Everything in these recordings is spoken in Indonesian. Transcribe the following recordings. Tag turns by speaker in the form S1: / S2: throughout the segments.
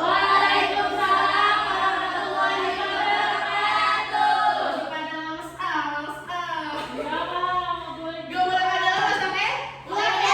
S1: Waalaikumsalam warahmatullahi wabarakatuh. Masih pada lemes, lemes.
S2: Ya, Bang, nggak boleh
S1: Gak boleh pada lemes, oke? Ulang ya.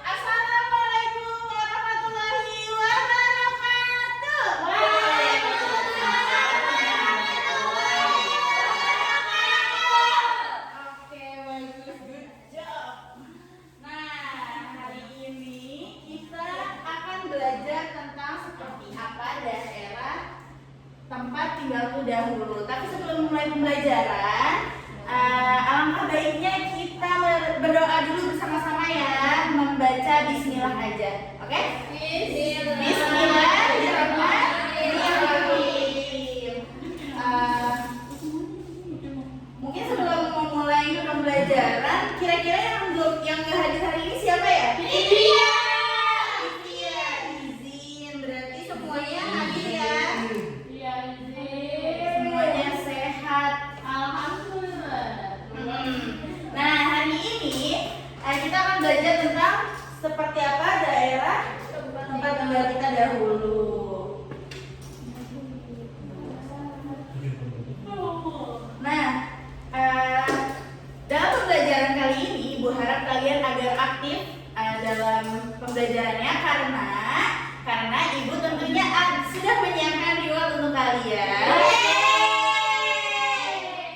S1: Assalamualaikum warahmatullahi wabarakatuh.
S2: Waalaikumsalam warahmatullahi wabarakatuh.
S1: Oke, bagus, good job. Nah, hari ini kita akan belajar tentang seperti apa daerah tempat tinggalku dahulu. Tapi sebelum mulai pembelajaran, alangkah baiknya kita berdoa dulu bersama-sama ya, membaca Bismillah aja, oke? Bismillahirrahmanirrahim. Mungkin sebelum memulai pembelajaran, kira-kira yang nggak hadir hari ini siapa ya? Iya, izin. Berarti semuanya hadir ya?
S2: Iya,
S1: Semuanya sehat.
S2: alhamdulillah.
S1: Nah, hari ini kita akan belajar tentang seperti apa daerah tempat tinggal kita dahulu. Nah, dalam pembelajaran kali ini, Ibu harap kalian agar aktif dalam pembelajarannya karena Ibu tentunya sudah menyiapkan reward untuk kalian.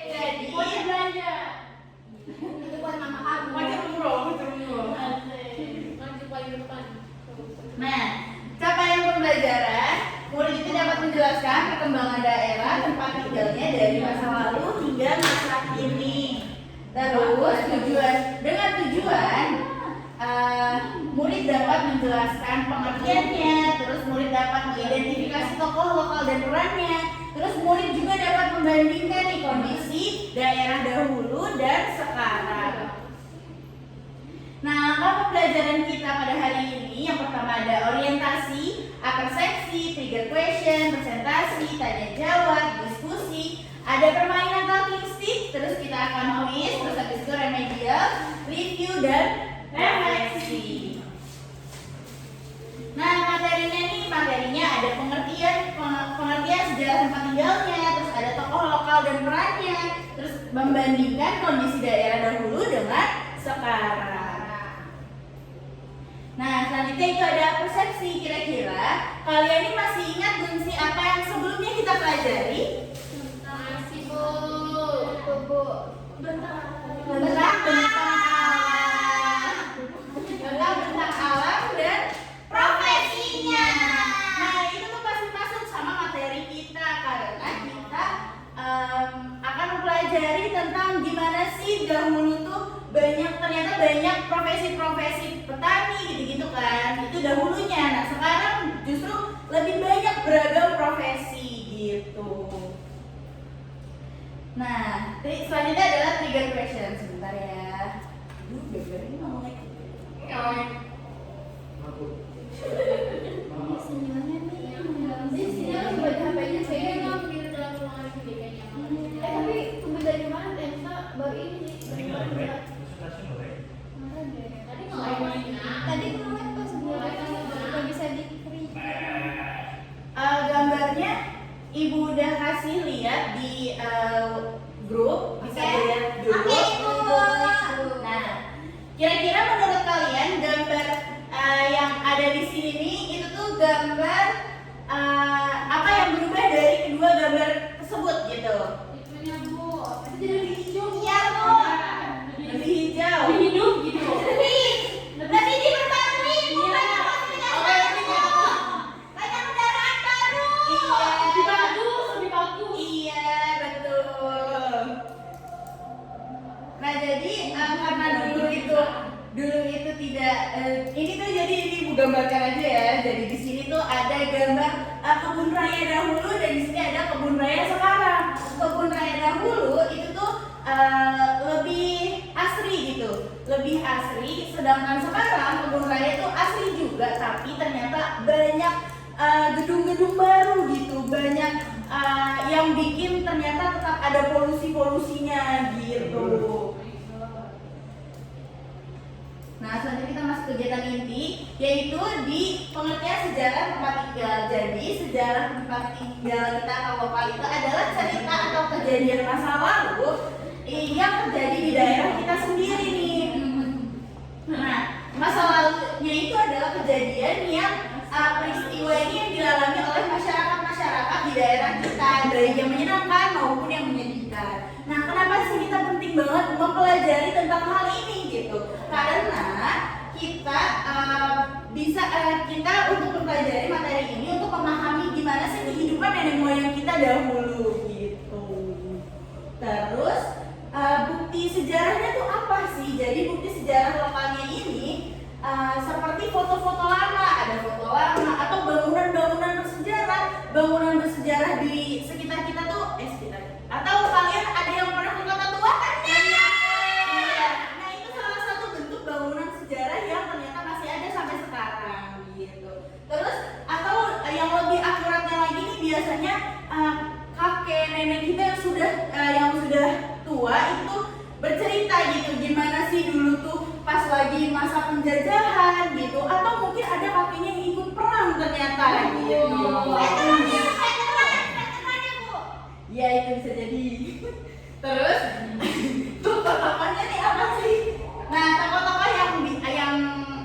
S1: Jadi,
S2: Boleh belanja.
S1: itu buat mama kamu. Macam umroh.
S2: Asik. Maju paling depan.
S1: Nah, capaian pembelajaran, murid itu dapat menjelaskan perkembangan daerah tempat tinggalnya dari masa lalu hingga masa kini. Terus tujuan, murid dapat menjelaskan pengertiannya, terus murid dapat mengidentifikasi tokoh lokal dan perannya, terus murid juga dapat membandingkan nih kondisi daerah dahulu dan sekarang. Nah, langkah pembelajaran kita pada hari ini yang pertama ada orientasi, persepsi, trigger question, presentasi, tanya jawab, diskusi, ada permainan talking stick, terus kita akan quiz, terus habis itu remedial, review dan refleksi. Nah, materinya ada pengertian sejarah tempat tinggalnya, terus ada tokoh lokal dan perannya, terus membandingkan kondisi daerah dahulu dengan sekarang. Nah, selanjutnya itu ada persepsi. Kira-kira kalian ini masih ingat belum sih apa yang sebelumnya kita pelajari?
S2: Masih, Bu.
S1: Tentang alam dan profesinya. Nah, itu tuh pasti masuk sama materi kita karena kita akan mempelajari tentang gimana sih dahulu tuh ternyata banyak profesi-profesi petani gitu-gitu kan. Itu dahulunya. Nah, sekarang justru lebih banyak beragam profesi gitu. Nah, selanjutnya adalah trigger question. Sebentar ya. Beber ini ngomongnya
S2: Di sini harus baca HP-nya kayaknya ngambil dalam ruangan ini kayaknya. Tapi tunggu dari mana? Tensa baru ini sih. Tadi nge-live.
S3: Tadi kemarin pas buat nggak bisa di-free.
S1: Gambarnya Ibu udah kasih lihat di grup, bisa dilihat dulu.
S3: Oke, Ibu.
S1: Nah, kira-kira menurut kalian gambar yang ada di sini itu tuh gambar apa yang berubah dari kedua gambar tersebut gitu?
S2: Itunya, Bu. Pasti jadi lebih hijau.
S3: Iya, Bu.
S1: Lebih hijau.
S2: Lebih hidup gitu.
S3: Lebih diperbarui, Bu. Banyak fasilitas. Banyak kendaraan baru.
S2: Lebih bagus, lebih bagus.
S1: Iya, betul. Nah, jadi karena dulu itu tidak ini tuh jadi Ibu gambarkan aja ya. Jadi di sini tuh ada gambar kebun raya dahulu dan di sini ada kebun raya sekarang. Kebun raya dahulu itu tuh lebih asri gitu. Lebih asri, sedangkan sekarang kebun raya itu asri juga tapi ternyata banyak gedung-gedung baru gitu. Banyak yang bikin ternyata tetap ada polusi-polusinya gitu. Nah, selanjutnya kita masuk ke kegiatan inti, yaitu di pengertian sejarah tempat tinggal. Jadi sejarah tempat tinggal kita atau lokal itu adalah cerita atau kejadian masa lalu yang terjadi di daerah kita sendiri nih. Nah, masa lalunya itu adalah kejadian yang peristiwa ini yang dialami oleh masyarakat di daerah kita, baik yang menyenangkan maupun yang menyedihkan. Nah, kenapa sih kita penting banget mempelajari tentang hal ini gitu? Karena kita kita untuk mempelajari materi ini untuk memahami gimana sih kehidupan nenek moyang kita dahulu gitu. Terus bukti sejarahnya tuh apa sih? Jadi bukti sejarah lokalnya ini seperti foto-foto lama, ada foto lama atau bangunan bersejarah di sekitar kita tuh atau kalian ada yang pernah ke Kota Tua kan? Iya. Nah, itu salah satu bentuk bangunan sejarah yang ternyata masih ada sampai sekarang gitu. Terus atau yang lebih akuratnya lagi nih biasanya kakek nenek kita yang sudah tua itu bercerita gitu gimana sih dulu tuh pas lagi masa penjajahan gitu, atau mungkin ada kakeknya yang ikut perang ternyata gitu. Ya itu bisa jadi. Terus tokoh-tokohnya nih apa sih? Nah, tokoh-tokoh yang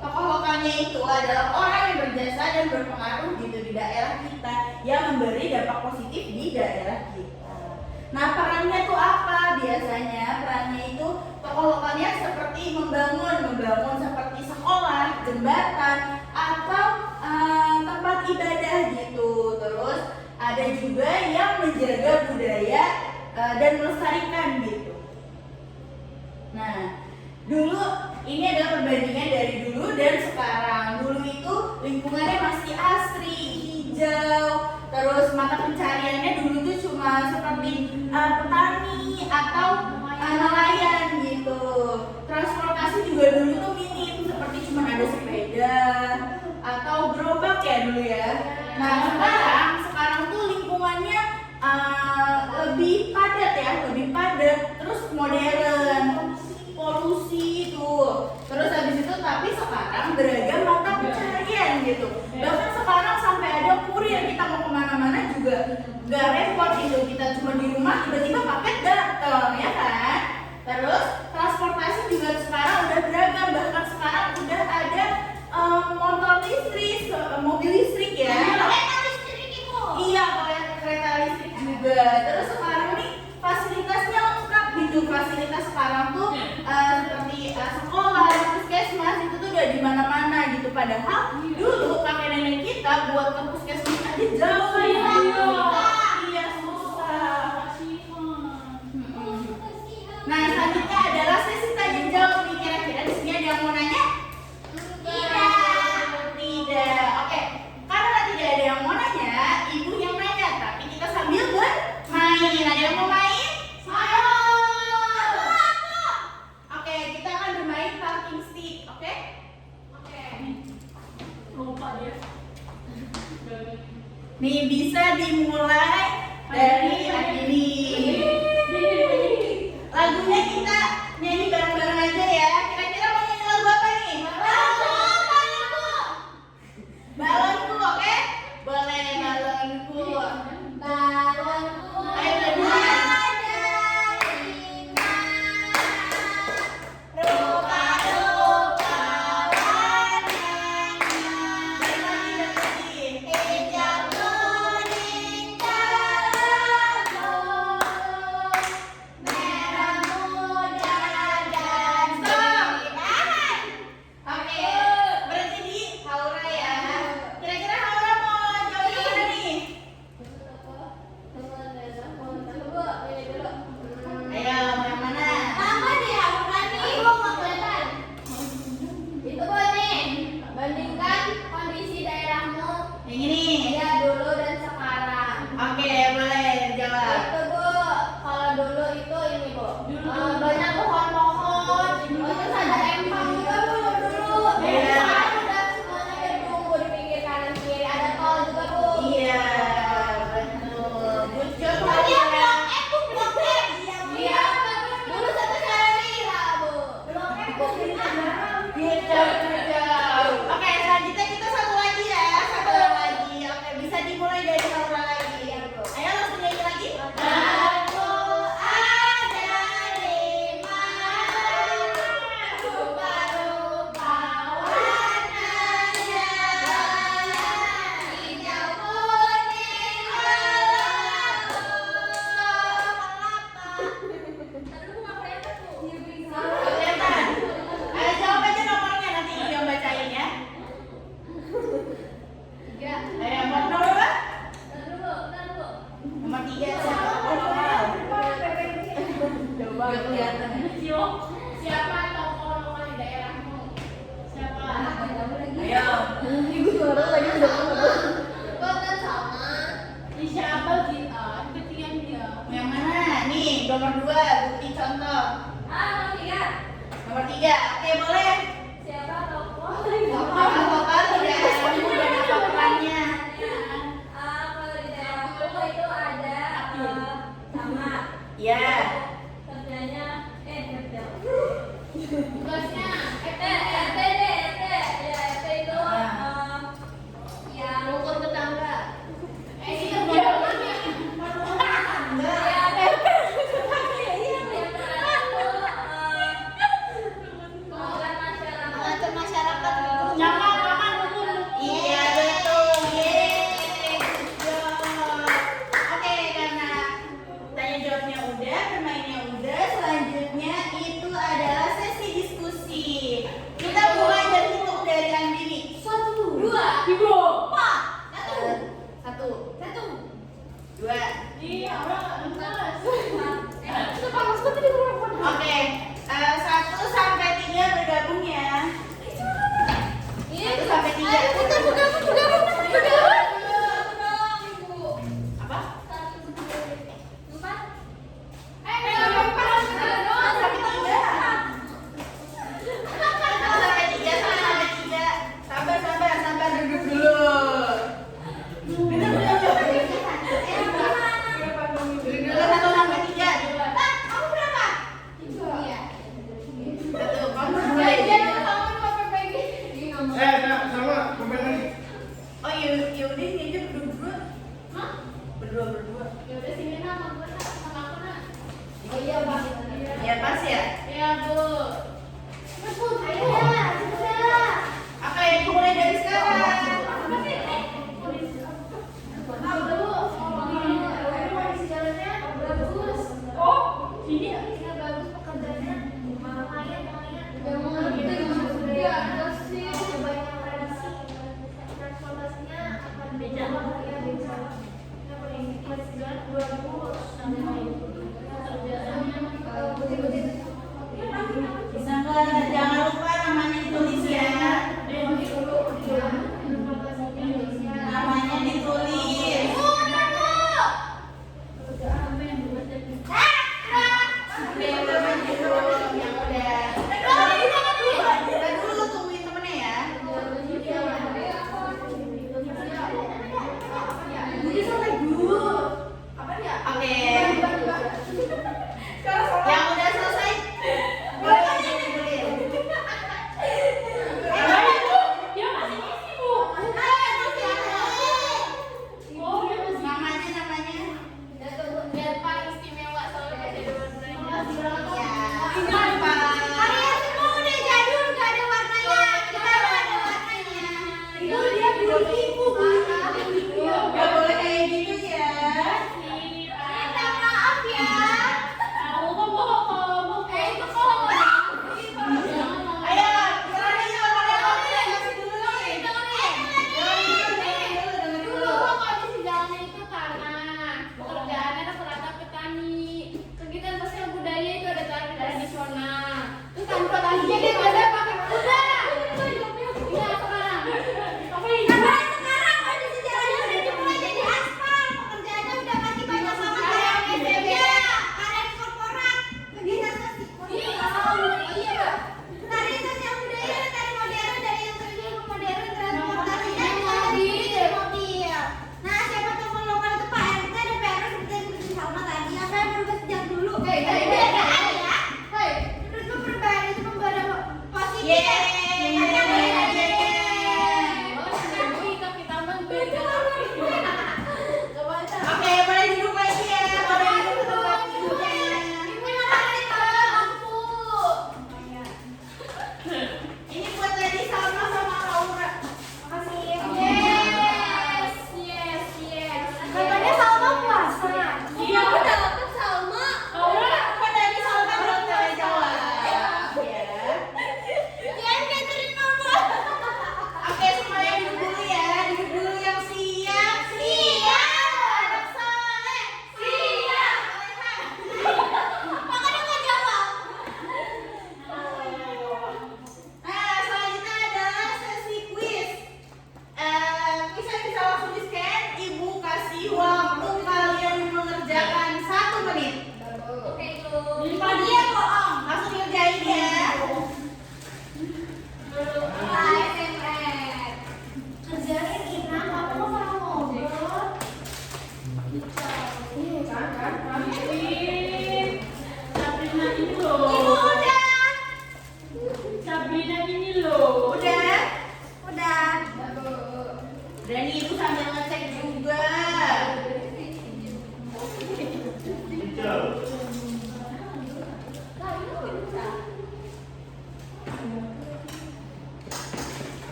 S1: tokoh lokalnya itu adalah orang yang berjasa dan berpengaruh gitu di daerah kita, yang memberi dampak positif di daerah kita. Nah, perannya tuh apa? Biasanya perannya itu tokoh lokalnya seperti membangun seperti sekolah, jembatan, atau tempat ibadah gitu. Terus ada juga yang menjaga budaya dan melestarikan gitu. Nah, dulu ini adalah perbandingan dari dulu dan sekarang. Dulu itu lingkungannya masih asri, hijau, terus mata pencariannya dulu tuh cuma seperti petani atau nelayan gitu. Transportasi juga dulu tuh minim, seperti cuma ada sepeda atau gerobak ya dulu ya. Nah, sekarang tuh lingkungannya lebih padat, terus modern, polusi itu. Terus habis itu tapi sekarang beragam mata pencarian gitu. Bahkan sekarang sampai ada kurir, kita mau kemana-mana juga nggak repot gitu. Kita cuma di rumah tiba-tiba paket datang ya kan. Terus transportasi juga sekarang udah beragam, bahkan sekarang udah ada motor listrik, mobil listrik ya.
S2: Kereta listrik itu.
S1: Iya, kereta listrik juga. Terus sekarang nih fasilitasnya lengkap gitu. Fasilitas sekarang tuh seperti sekolah, puskesmas itu tuh udah di mana-mana gitu. Padahal dulu kakek nenek kita buat ke puskesmas aja jauh ya. Iya, susah. Nah, selanjutnya adalah sesi tanya jawab nih. Kira-kira di sini ada yang mau nanya? Tidak. Oke. Karena tidak ada yang mau nanya, ibu yang nanya. Tapi kita sambil bermain. Ada yang mau main? Ayo. Oke, kita akan bermain talking stick. Oke?
S2: Lupa dia.
S1: Nih bisa dimulai dari ini. Lagunya kita nyanyi bareng-bareng aja ya. Kira-kira mau nyanyi lagu apa nih? Balonku, oke? Boleh balonku. Ayo berdua. Good job. 3. Oke, boleh.
S2: Siapa tokoh?
S1: Apa udah kamu udah apa perannya?
S2: Kalau di daerahku itu ada sama
S1: Ya.
S2: kerjanya kerja.
S3: Tugasnya
S2: RT deh, RT. Ya, RT itu yang
S3: rukun tetangga.
S2: ini
S3: Iya. Mengatur masyarakat gitu.
S1: Iya, betul. Yeay. Good job. Oke, karena tanya jawabnya udah, bermainnya udah, selanjutnya itu adalah sesi diskusi. Kita mulai berhitung dari Andini.
S3: 1, 2, 1,
S1: 2.
S3: Iya, orang enggak.
S1: Oke, 1 sampai 3 bergabung ya. 1 sampai 3. Apa? 1 sampai 3. Duduk dulu. Duduk dulu 1 sampai 3. Kamu berapa? 1. Kamu mulai.
S4: Sama pemain lagi.
S1: Oh ya udah ini aja berdua. Berdua. Ya pas ya. Oke, mulai dari sekarang. Bisa nggak? Jangan lupa namanya ditulis ya. Namanya ditulis. Oke, udah maju. Yang udah. Kita dulu tungguin temennya ya. Oke. Yang udah selesai. Boleh ditulis.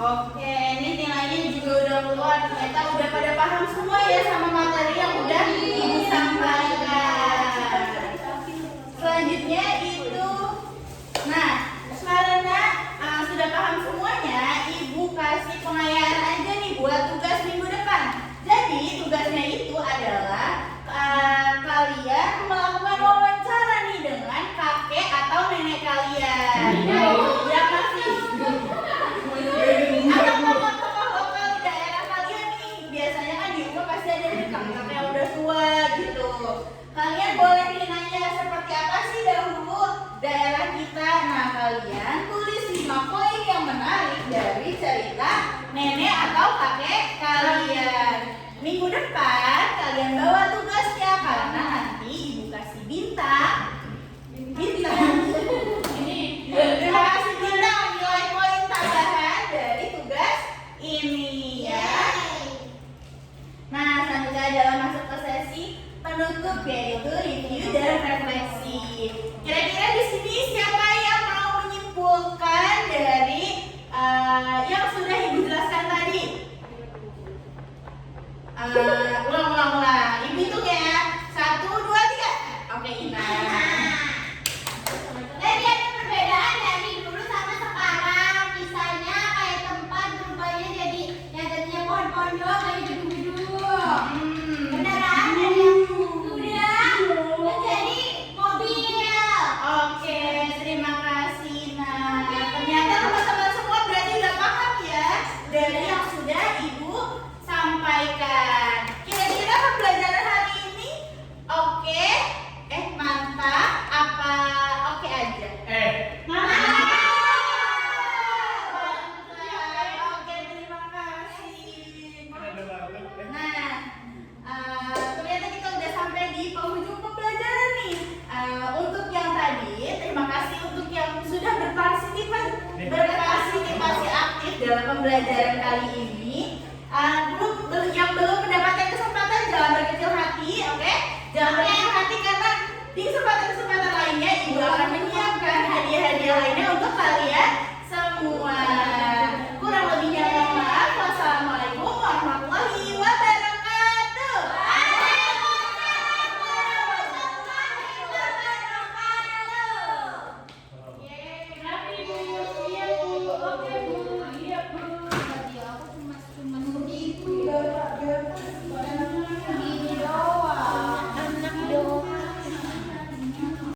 S1: Oke, ini nilainya juga udah keluar. Ternyata udah pada paham semua ya sama materi yang udah Ibu sampaikan. Selanjutnya itu, nah karena sudah paham semuanya, Ibu kasih pengayaan aja nih buat tugas minggu depan. Jadi tugasnya itu adalah kalian melakukan wawancara nih dengan kakek atau nenek kalian. Ya pasti. Atau tokoh-tokoh lokal di daerah kalian nih. Biasanya kan di rumah pasti ada kakek yang udah tua gitu. Kalian boleh nih nanya seperti apa sih dahulu daerah kita. Nah kalian tulis 5 poin yang menarik dari cerita nenek atau kakek kalian. Minggu depan kalian bawa tugasnya karena nanti Ibu kasih bintang. Terima kasih bintang nilai poin tambahan dari tugas ini ya. Nah selanjutnya adalah masuk ke sesi penutup yaitu review dan refleksi. Kira-kira di sini siapa yang mau menyimpulkan dari yang sudah Ibu jelaskan tadi? Ulang. Ibu hitung ya. 1, 2, 3. Oke, Ina.
S3: Jadi ada perbedaan dari dulu sama sekarang. Misalnya kayak tempat berubahnya jadi yang tadinya pohon-pohon doang jadi gedung-gedung. Kendaraan dari yang udah menjadi mobil.
S1: Oke, terima kasih. Nah, ternyata teman-teman semua berarti udah paham ya dari yang sudah Ibu sampaikan. Kira-kira pembelajaran hari ini oke? Mantap? Apa oke aja? Mantap. Oke, terima kasih. Nah, ternyata kita udah sampai di penghujung pembelajaran nih. Untuk yang tadi, terima kasih untuk yang sudah berpartisipasi aktif dalam pembelajaran kali ini. Yang belum mendapatkan kesempatan jangan berkecil hati, oke? Jangan berkecil hati karena di kesempatan-kesempatan lainnya Ibu akan menyiapkan